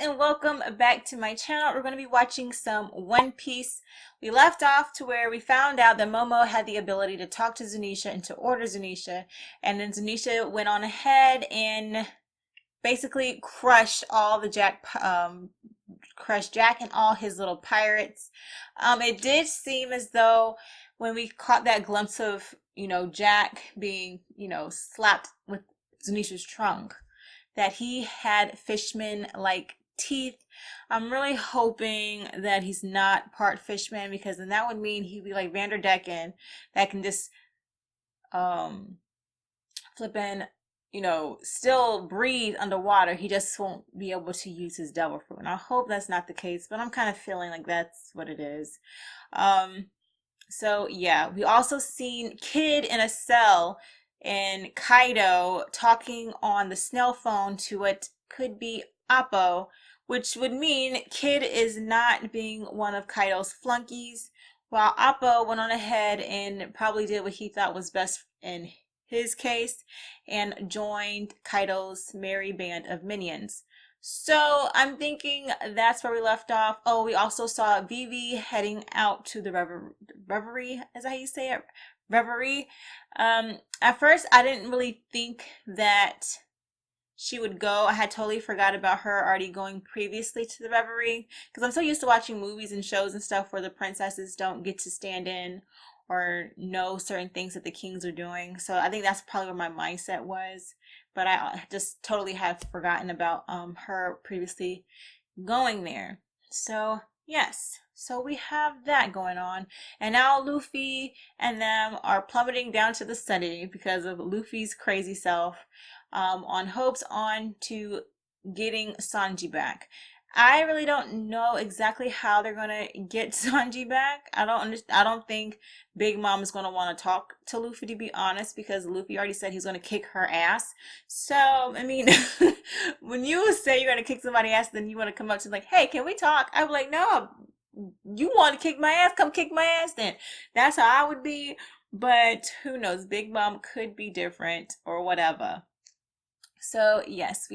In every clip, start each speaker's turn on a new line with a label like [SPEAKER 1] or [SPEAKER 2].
[SPEAKER 1] and welcome back to my channel. We're going to be watching some One Piece. We left off to where we found out that Momo had the ability to talk to Zunisha and to order Zunisha, and then Zunisha went on ahead and basically crushed all the crushed Jack and all his little pirates. It did seem as though when we caught that glimpse of, Jack being, slapped with Zunisha's trunk, that he had fishman like teeth. I'm really hoping that he's not part fishman, because then that would mean he'd be like Vanderdecken that can just flip in, still breathe underwater. He just won't be able to use his devil fruit. And I hope that's not the case, but I'm kind of feeling like that's what it is. So yeah, we also seen Kid in a cell and Kaido talking on the snail phone to what could be Appo, which would mean Kid is not being one of Kaido's flunkies, while Appo went on ahead and probably did what he thought was best in his case and joined Kaido's merry band of minions. So I'm thinking that's where we left off. Oh, we also saw Vivi heading out to the Reverie, is that how you say it? Reverie. At first I didn't really think that she would go. I had totally forgot about her already going previously to the Reverie, because I'm so used to watching movies and shows and stuff where the princesses don't get to stand in or know certain things that the kings are doing. So I think that's probably where my mindset was, but I just totally had forgotten about her previously going there. So yes, so we have that going on, and now Luffy and them are plummeting down to the city because of Luffy's crazy self, on hopes on to getting Sanji back. I really don't know exactly how they're gonna get Sanji back. I don't think Big Mom is gonna want to talk to Luffy, to be honest, because Luffy already said he's gonna kick her ass. So I mean, when you say you're gonna kick somebody's ass, then you want to come up to like, hey, can we talk? I'm like, no, you want to kick my ass? Come kick my ass then. That's how I would be. But who knows? Big Mom could be different or whatever. So yes,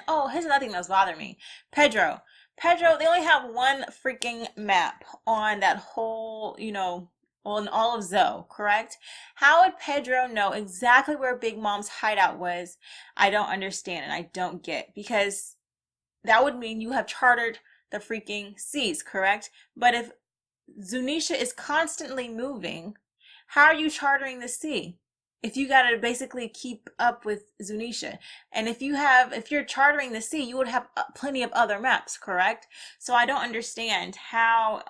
[SPEAKER 1] oh, here's another thing that's bothering me. Pedro. Pedro, they only have one freaking map on that whole, on all of Zoe, correct? How would Pedro know exactly where Big Mom's hideout was? I don't understand, and I don't get, because that would mean you have chartered the freaking seas, correct? But if Zunisha is constantly moving, how are you chartering the sea? If you got to basically keep up with Zunisha, and if you're chartering the sea, you would have plenty of other maps, correct? So I don't understand how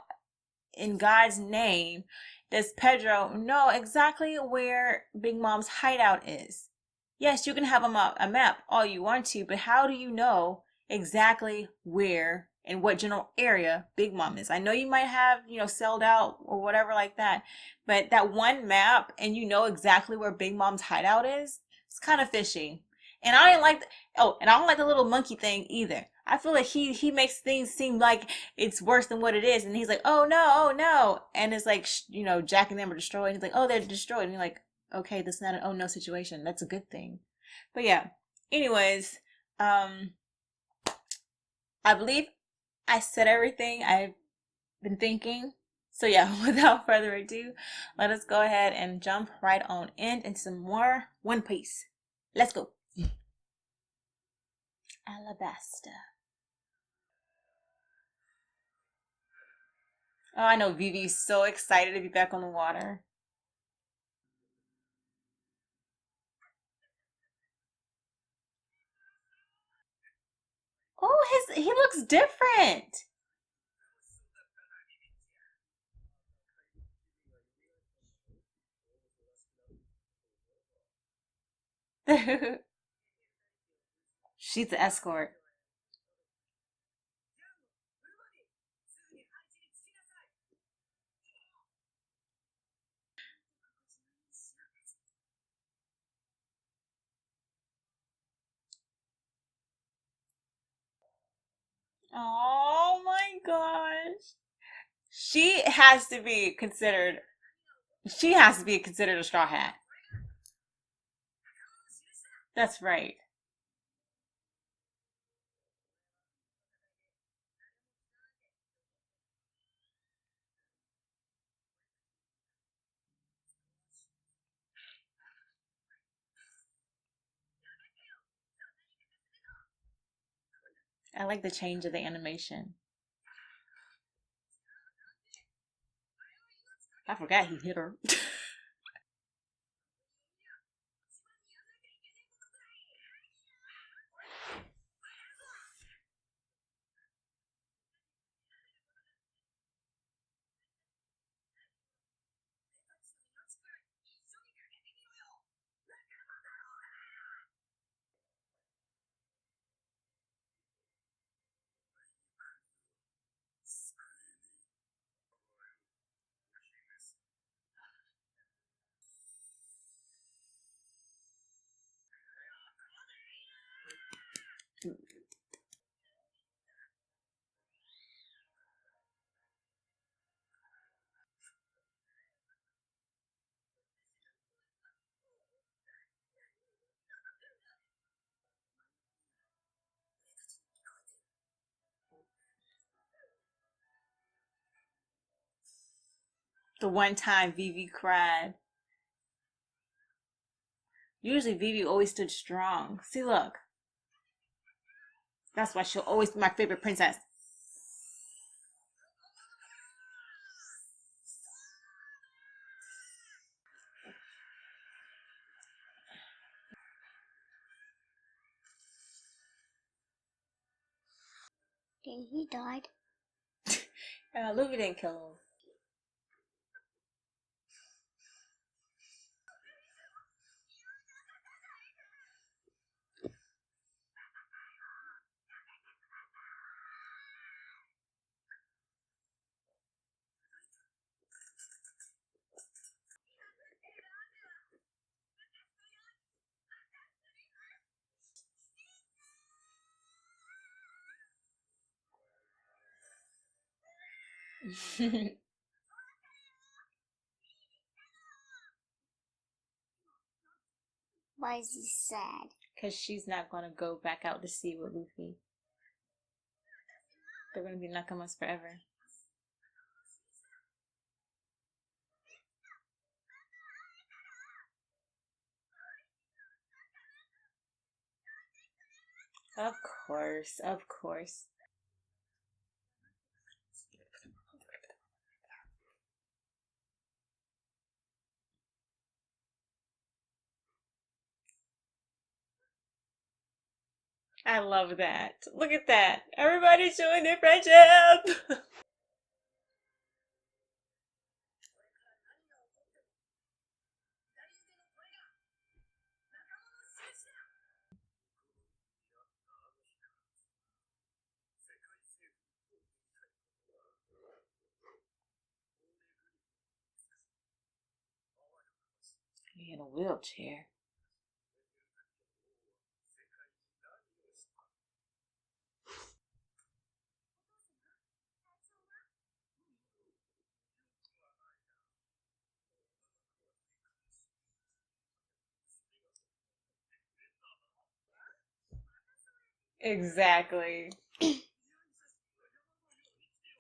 [SPEAKER 1] in God's name does Pedro know exactly where Big Mom's hideout is. Yes, you can have a map all you want to, but how do you know exactly where and what general area Big Mom is? I know you might have, sailed out or whatever like that, but that one map and you know exactly where Big Mom's hideout is, it's kind of fishy. And I didn't like and I don't like the little monkey thing either. I feel like he makes things seem like it's worse than what it is, and he's like, oh no, oh no, and it's like, Jack and them are destroyed. He's like, oh, they're destroyed, and you're like, okay, that's not an oh no situation. That's a good thing. But yeah, anyways, I believe I said everything I've been thinking. So yeah, without further ado, let us go ahead and jump right on into some more One Piece. Let's go. Alabasta. Oh, I know Vivi's so excited to be back on the water. Oh, he looks different. She's the escort. Oh my gosh. She has to be considered she has to be considered a straw hat. That's right. I like the change of the animation. I forgot he hit her. The one time Vivi cried. Usually Vivi always stood strong. See, look. That's why she'll always be my favorite princess.
[SPEAKER 2] And he died.
[SPEAKER 1] Luffy didn't kill him.
[SPEAKER 2] Why is he sad?
[SPEAKER 1] Because she's not going to go back out to sea with Luffy. They're going to be nakamas forever. Of course, of course. I love that. Look at that. Everybody's showing their friendship. He in a wheelchair. Exactly.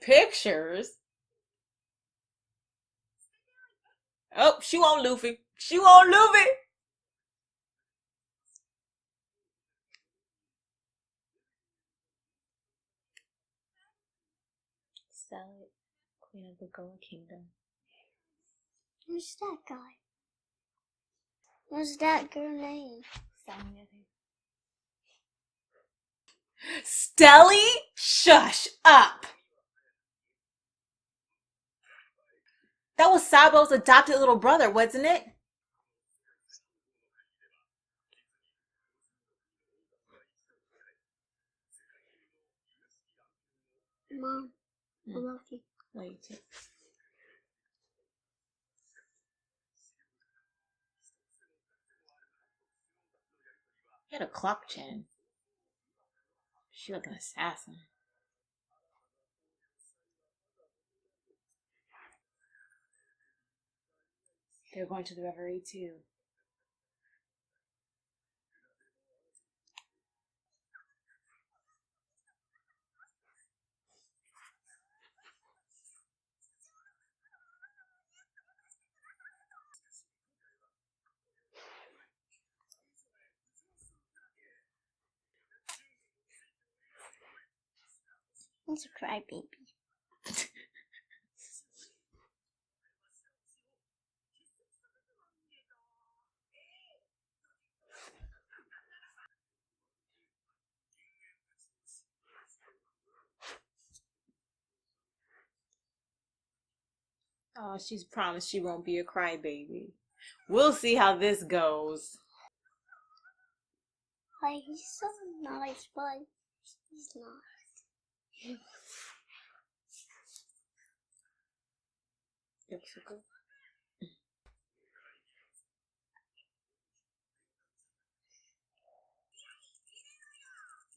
[SPEAKER 1] Pictures? Oh, she won't Luffy. She won't Luffy. Salad, Queen of the Gold Kingdom.
[SPEAKER 2] Who's that guy? What's that girl name?
[SPEAKER 1] Stelly? Shush up. That was Sabo's adopted little brother, wasn't it?
[SPEAKER 2] Mom, I love you.
[SPEAKER 1] Love you too. He had a clock chin. She like an assassin. They're going to the Reverie too.
[SPEAKER 2] He's a crybaby.
[SPEAKER 1] Oh, she's promised she won't be a crybaby. We'll see how this goes.
[SPEAKER 2] Like, he's so nice, but he's not.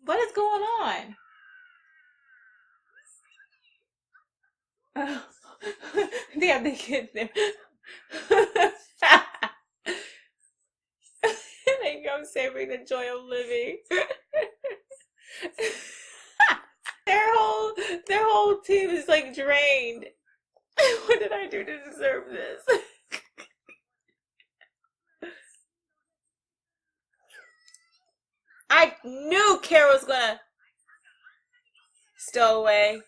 [SPEAKER 1] What is going on? Oh. They have the kids there. They go savoring the joy of living. their whole team is like drained. What did I do to deserve this? I knew Kara was gonna stow away.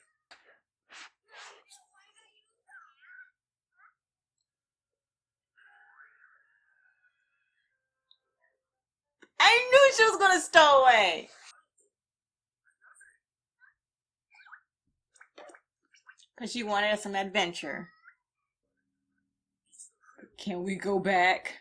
[SPEAKER 1] I knew she was gonna stow away. Because she wanted some adventure. Can we go back?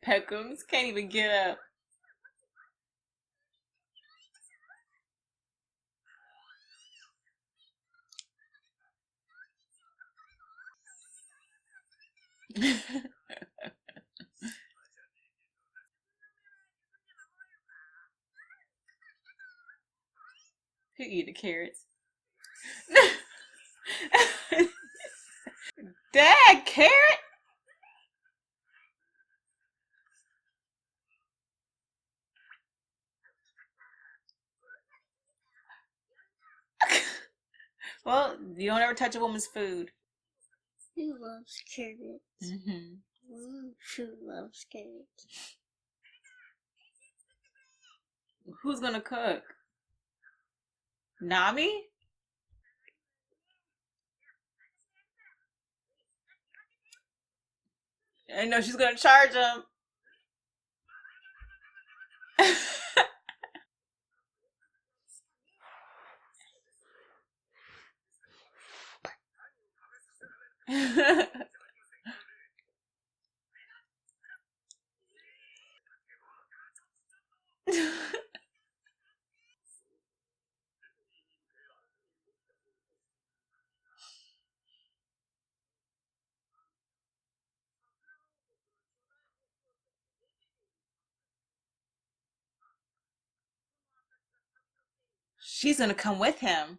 [SPEAKER 1] Peckhams can't even get up. Who eat the carrots? Dad, carrot? Well, you don't ever touch a woman's food.
[SPEAKER 2] Who loves carrots?
[SPEAKER 1] Mm-hmm.
[SPEAKER 2] Who loves carrots?
[SPEAKER 1] Who's gonna cook? Nami? I know she's gonna charge him. She's gonna come with him.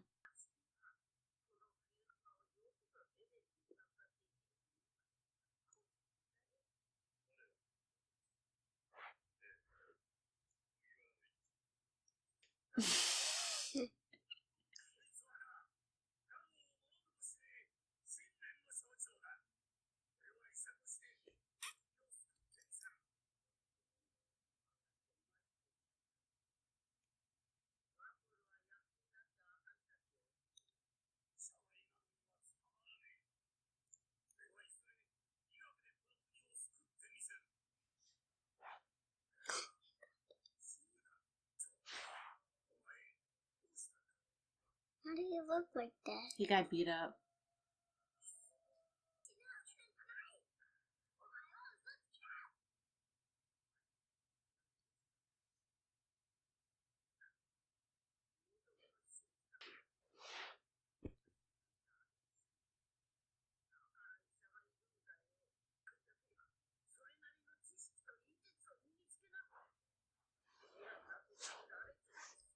[SPEAKER 2] How do you look like that?
[SPEAKER 1] He got beat up.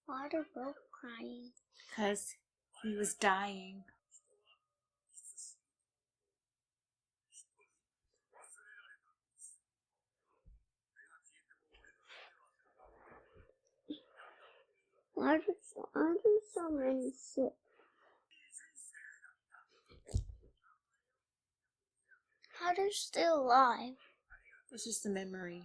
[SPEAKER 2] Why are they both crying?
[SPEAKER 1] Because he was dying.
[SPEAKER 2] Why do so many sick? How are they still alive?
[SPEAKER 1] It's just a memory.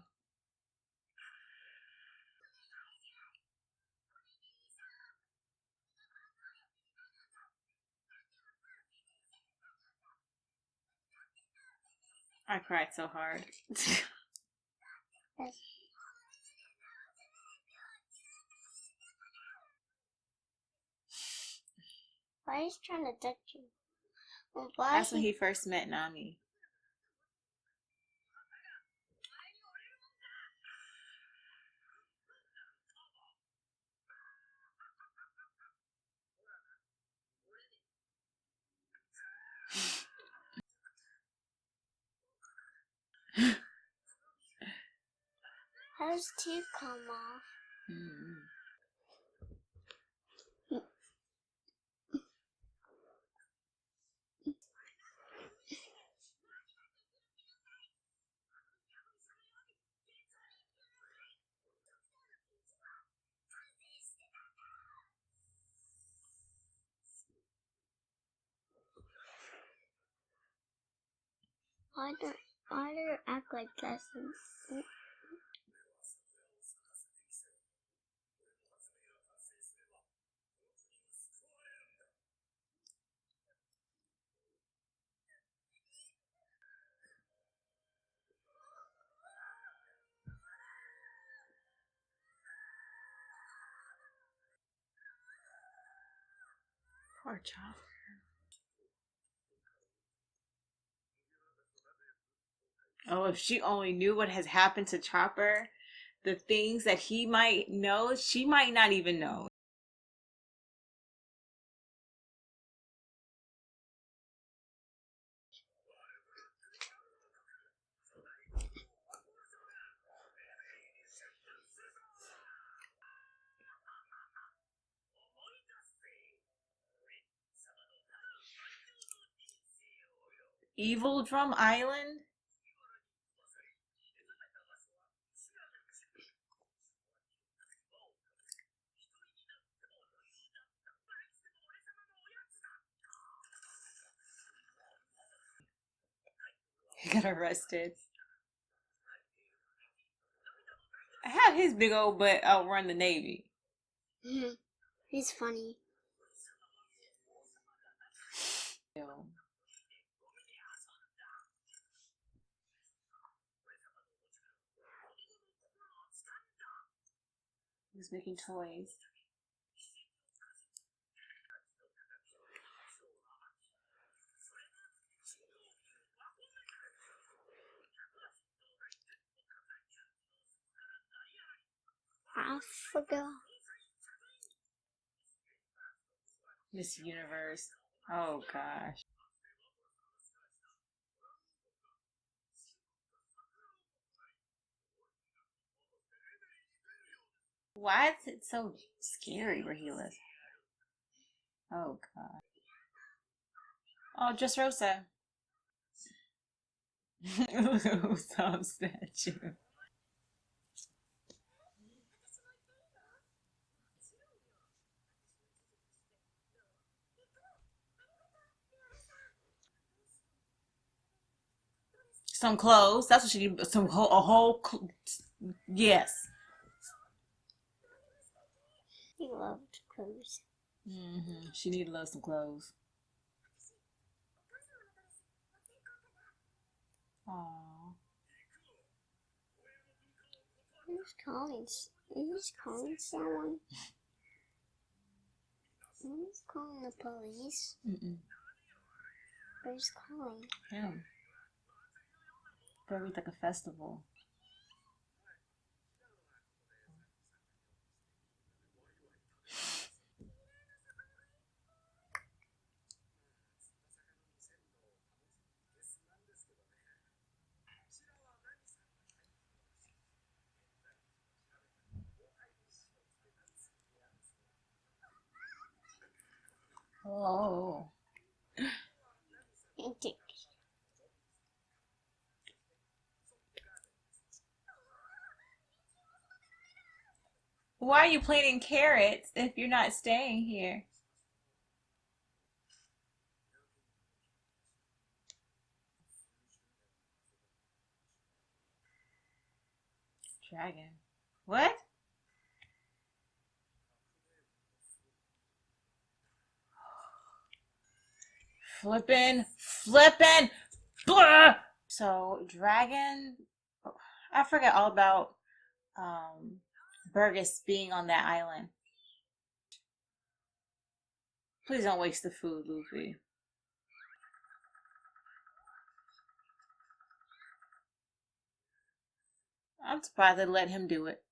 [SPEAKER 1] I cried so hard.
[SPEAKER 2] Yes. Why is he trying to touch you? Well, why
[SPEAKER 1] That's when he first met Nami.
[SPEAKER 2] How does teeth come off?
[SPEAKER 1] Mm-hmm.
[SPEAKER 2] Why do you act like this?
[SPEAKER 1] Poor Chopper. Oh, if she only knew what has happened to Chopper, the things that he might know, she might not even know. Evil Drum Island? He got arrested. How his big old butt outrun the Navy?
[SPEAKER 2] He's funny.
[SPEAKER 1] Ew. He's making toys.
[SPEAKER 2] Africa.
[SPEAKER 1] Miss Universe. Oh gosh. Why is it so scary where he lives? Oh god. Oh, just Rosa. Some statue. Some clothes. That's what she need. Yes.
[SPEAKER 2] He loved clothes.
[SPEAKER 1] She need to love some clothes. Aww.
[SPEAKER 2] Who's calling? Who's calling someone? Who's calling the police? Who's calling?
[SPEAKER 1] Him. Probably like a festival. Oh. Why are you planting carrots if you're not staying here? Dragon. What? Flippin'. Blah! So, dragon. I forget all about Burgess being on that island. Please don't waste the food, Luffy. I'm surprised they let him do it.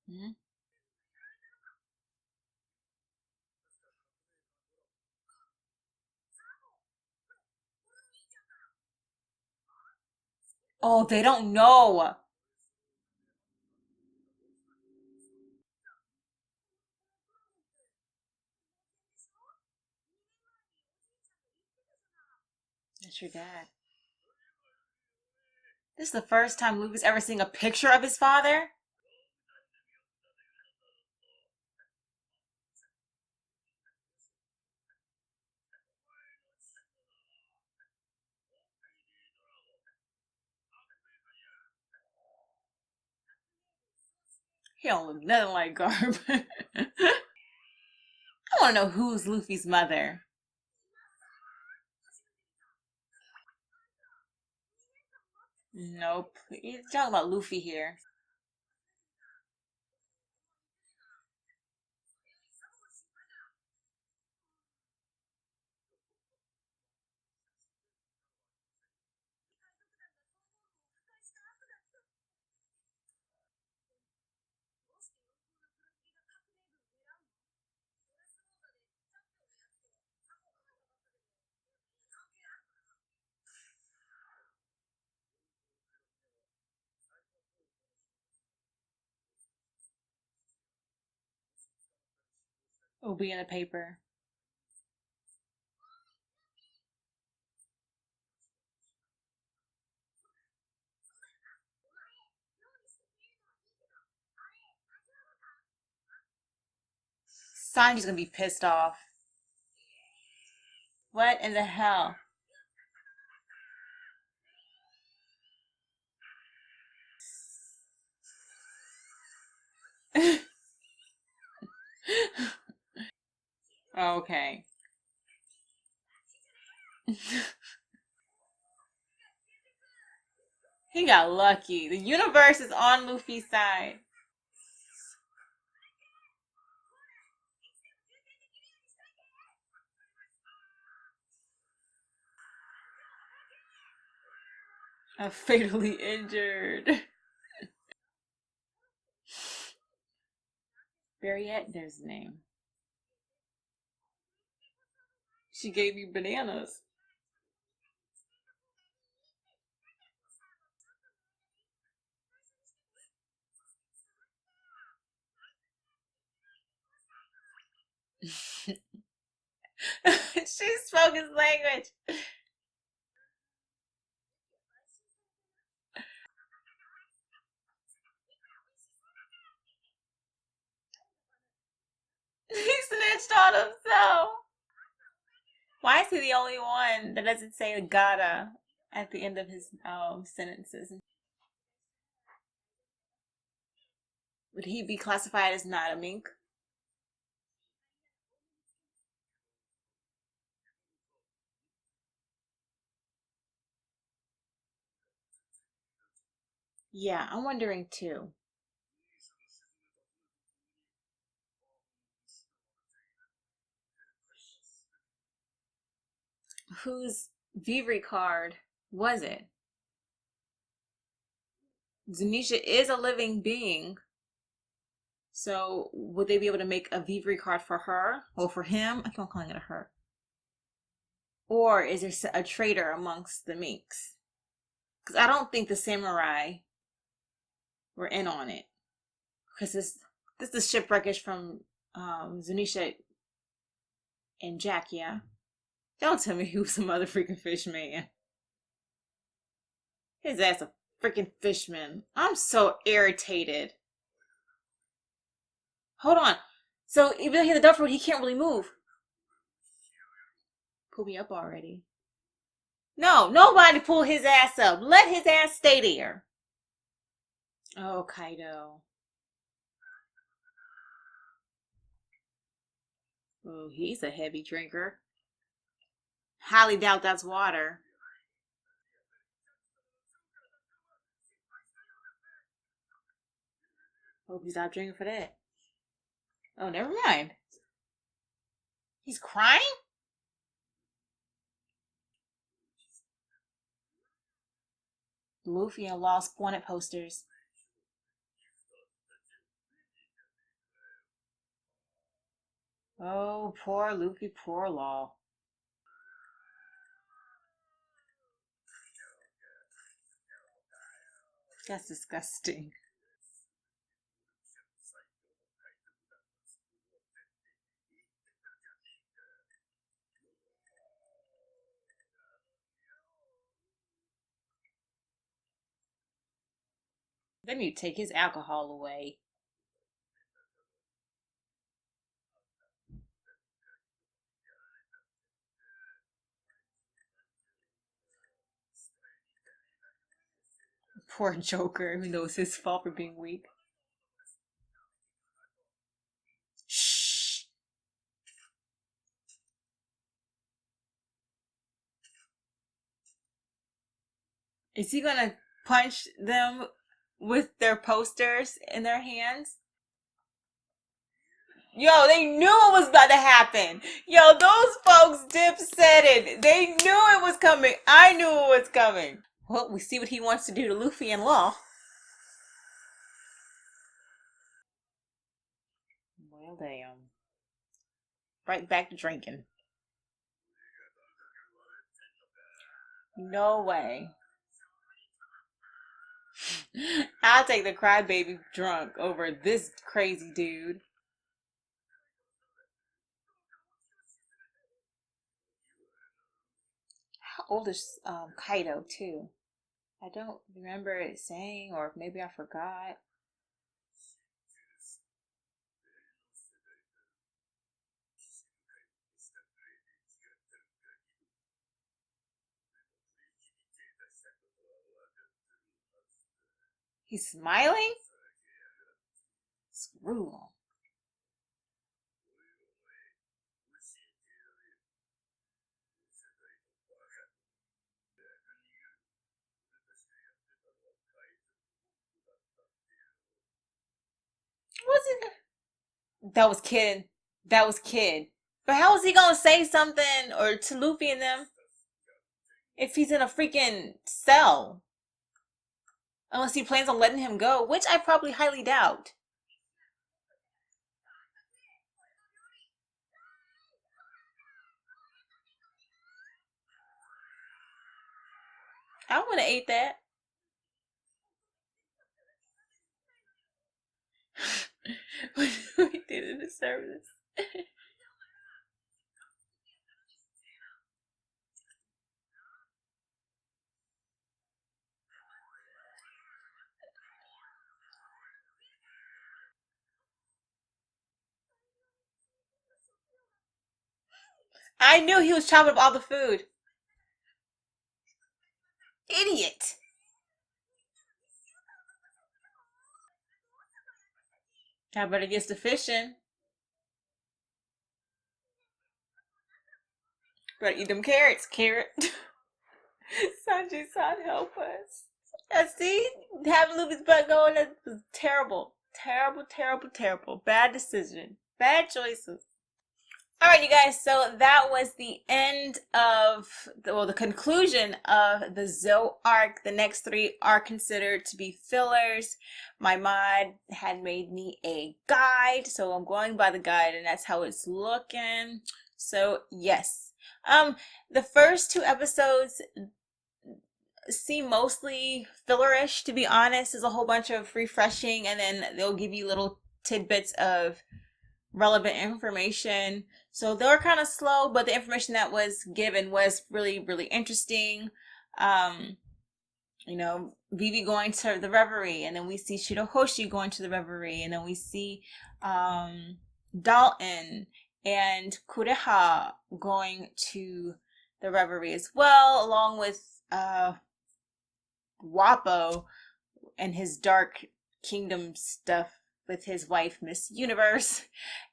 [SPEAKER 1] Mhm. Oh, they don't know. That's your dad. This is the first time Luffy's ever seen a picture of his father. He don't look nothing like Garb. I want to know who's Luffy's mother. Nope. He's talking about Luffy here. It'll be in the paper. Sanji's gonna be pissed off. What in the hell? Okay. He got lucky. The universe is on Luffy's side. I'm fatally injured. Barriette, there's the name. She gave me bananas. She spoke his language. He snitched on himself. Why is he the only one that doesn't say gotta at the end of his sentences? Would he be classified as not a mink? Yeah, I'm wondering too. Whose Vivi card was it? Zunisha is a living being. So would they be able to make a Vivi card for her or for him? I keep on calling it a her. Or is there a traitor amongst the minks? Because I don't think the samurai were in on it. Because this is shipwreckish from Zunisha And Jack, yeah. Don't tell me he was some other freaking fish man. His ass a freaking fishman. I'm so irritated. Hold on. So even though he's a duffer, he can't really move. Pull me up already. No, nobody pull his ass up. Let his ass stay there. Oh, Kaido. Oh, he's a heavy drinker. Highly doubt that's water. Hope he stopped drinking for that. Oh, never mind. He's crying? Luffy and Lost wanted posters. Oh, poor Luffy, poor Law. That's disgusting. They need to take his alcohol away. Poor Joker, even though it's his fault for being weak. Shh. Is he gonna punch them with their posters in their hands? Yo, they knew it was about to happen. Yo, those folks dip said it. They knew it was coming. I knew it was coming. Well, we see what he wants to do to Luffy and Law. Well, damn. Right back to drinking. No way. I'll take the crybaby drunk over this crazy dude. How old is Kaido too? I don't remember it saying, or maybe I forgot. He's smiling? Screw him. Was it? That was Kid. That was Kid. But how is he gonna say something or to Luffy and them if he's in a freaking cell? Unless he plans on letting him go, which I probably highly doubt. I would have ate that. What we did in the service. I knew he was chopping up all the food. Idiot. I better get to fishing. Better eat them carrots. Carrot. Sanji-san, help us. I see, having Luffy's butt going, that was terrible. Terrible, terrible, terrible. Bad decision. Bad choices. Alright, you guys, so that was the end of, the conclusion of the Zoe arc. The next three are considered to be fillers. My mod had made me a guide, so I'm going by the guide, and that's how it's looking. So, yes. The first two episodes seem mostly fillerish, to be honest. There's a whole bunch of refreshing, and then they'll give you little tidbits of relevant information. So they were kind of slow, but the information that was given was really, really interesting. Um, Vivi going to the Reverie, and then we see Shirahoshi going to the Reverie, and then we see Dalton and Kureha going to the Reverie as well, along with Wapo and his Dark Kingdom stuff with his wife, Miss Universe.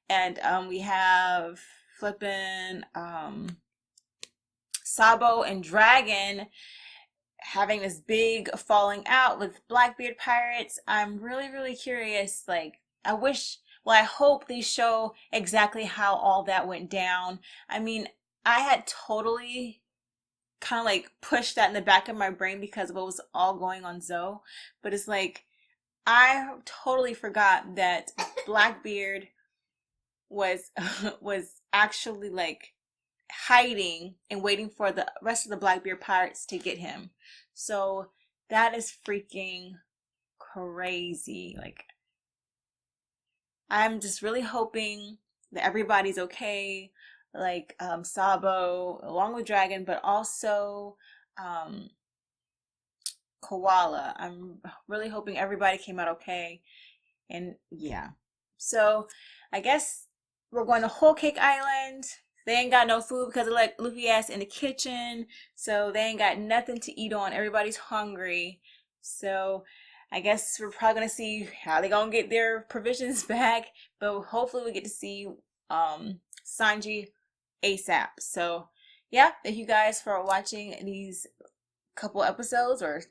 [SPEAKER 1] And we have flippin' Sabo and Dragon having this big falling out with Blackbeard pirates. I'm really, really curious. Like, I hope they show exactly how all that went down. I mean, I had totally kind of like pushed that in the back of my brain because of what was all going on Zoe, but it's like I totally forgot that Blackbeard was was actually like hiding and waiting for the rest of the Blackbeard pirates to get him. So that is freaking crazy. Like, I'm just really hoping that everybody's okay. Like Sabo along with Dragon, but also um Koala. I'm really hoping everybody came out okay. And yeah. So I guess we're going to Whole Cake Island. They ain't got no food because of like Luffy ass in the kitchen. So they ain't got nothing to eat on. Everybody's hungry. So I guess we're probably gonna see how they gonna get their provisions back. But hopefully we get to see Sanji ASAP. So yeah, thank you guys for watching these couple episodes or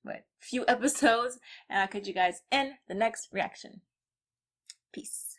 [SPEAKER 1] what few episodes, and I'll catch you guys in the next reaction. Peace.